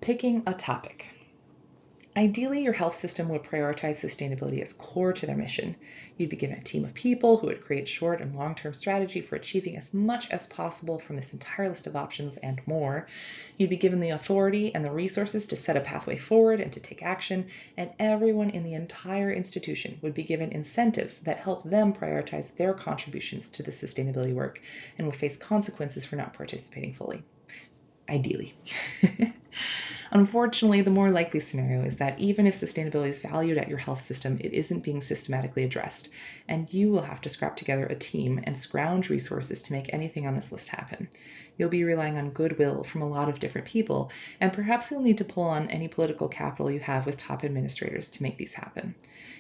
Picking a topic. Ideally, your health system would prioritize sustainability as core to their mission. You'd be given a team of people who would create short and long-term strategy for achieving as much as possible from this entire list of options and more. You'd be given the authority and the resources to set a pathway forward and to take action, and everyone in the entire institution would be given incentives that help them prioritize their contributions to the sustainability work and would face consequences for not participating fully. Ideally. Unfortunately, the more likely scenario is that even if sustainability is valued at your health system, it isn't being systematically addressed, and you will have to scrap together a team and scrounge resources to make anything on this list happen. You'll be relying on goodwill from a lot of different people, and perhaps you'll need to pull on any political capital you have with top administrators to make these happen.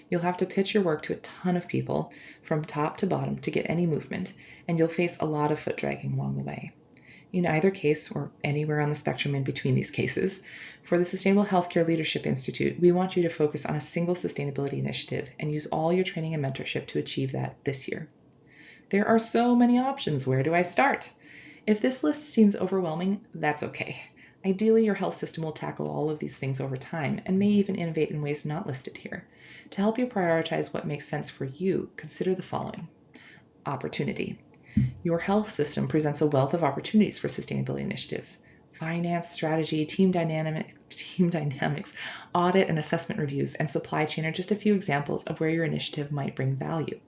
You'll have to pitch your work to a ton of people, from top to bottom, to get any movement, and you'll face a lot of foot dragging along the way. In either case, or anywhere on the spectrum in between these cases, for the Sustainable Healthcare Leadership Institute, we want you to focus on a single sustainability initiative and use all your training and mentorship to achieve that this year. There are so many options. Where do I start? If this list seems overwhelming, that's okay. Ideally, your health system will tackle all of these things over time and may even innovate in ways not listed here. To help you prioritize what makes sense for you, consider the following. Opportunity. Your health system presents a wealth of opportunities for sustainability initiatives. Finance, strategy, team dynamics, audit and assessment reviews, and supply chain are just a few examples of where your initiative might bring value.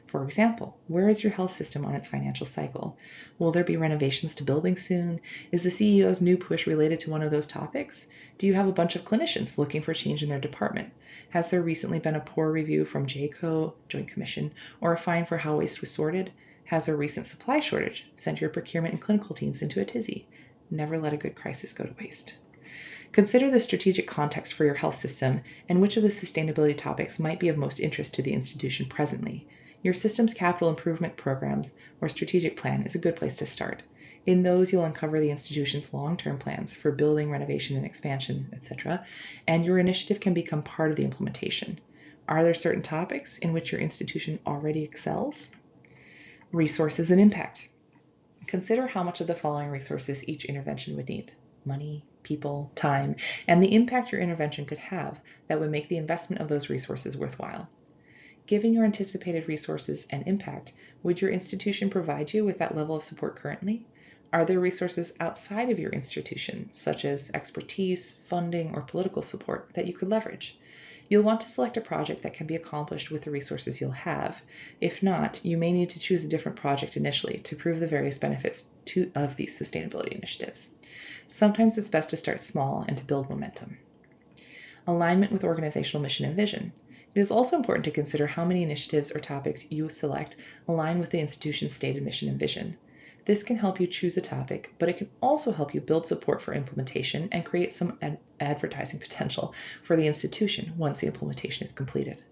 For example, where is your health system on its financial cycle? Will there be renovations to buildings soon? Is the CEO's new push related to one of those topics? Do you have a bunch of clinicians looking for change in their department? Has there recently been a poor review from JCO, Joint Commission, or a fine for how waste was sorted? Has a recent supply shortage sent your procurement and clinical teams into a tizzy? Never let a good crisis go to waste. Consider the strategic context for your health system and which of the sustainability topics might be of most interest to the institution presently. Your system's capital improvement programs or strategic plan is a good place to start. In those, you'll uncover the institution's long-term plans for building, renovation, and expansion, etc., and your initiative can become part of the implementation. Are there certain topics in which your institution already excels? Resources and impact. Consider how much of the following resources each intervention would need: money, people, time, and the impact your intervention could have that would make the investment of those resources worthwhile. Given your anticipated resources and impact, would your institution provide you with that level of support currently? Are there resources outside of your institution, such as expertise, funding, or political support, that you could leverage? You'll want to select a project that can be accomplished with the resources you'll have. If not, you may need to choose a different project initially to prove the various benefits of these sustainability initiatives. Sometimes it's best to start small and to build momentum. Alignment with organizational mission and vision. It is also important to consider how many initiatives or topics you select align with the institution's stated mission and vision. This can help you choose a topic, but it can also help you build support for implementation and create some advertising potential for the institution once the implementation is completed.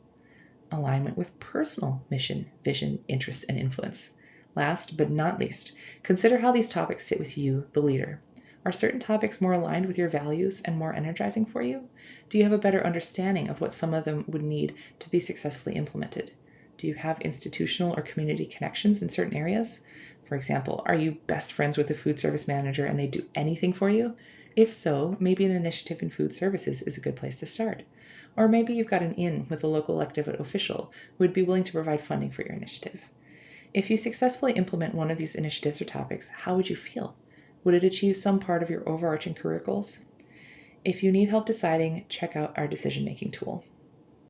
Alignment with personal mission, vision, interest, and influence. Last but not least, consider how these topics sit with you, the leader. Are certain topics more aligned with your values and more energizing for you? Do you have a better understanding of what some of them would need to be successfully implemented? Do you have institutional or community connections in certain areas? For example, are you best friends with the food service manager and they do anything for you? If so, maybe an initiative in food services is a good place to start. Or maybe you've got an in with a local elected official who would be willing to provide funding for your initiative. If you successfully implement one of these initiatives or topics, how would you feel? Would it achieve some part of your overarching career goals? If you need help deciding, check out our decision-making tool.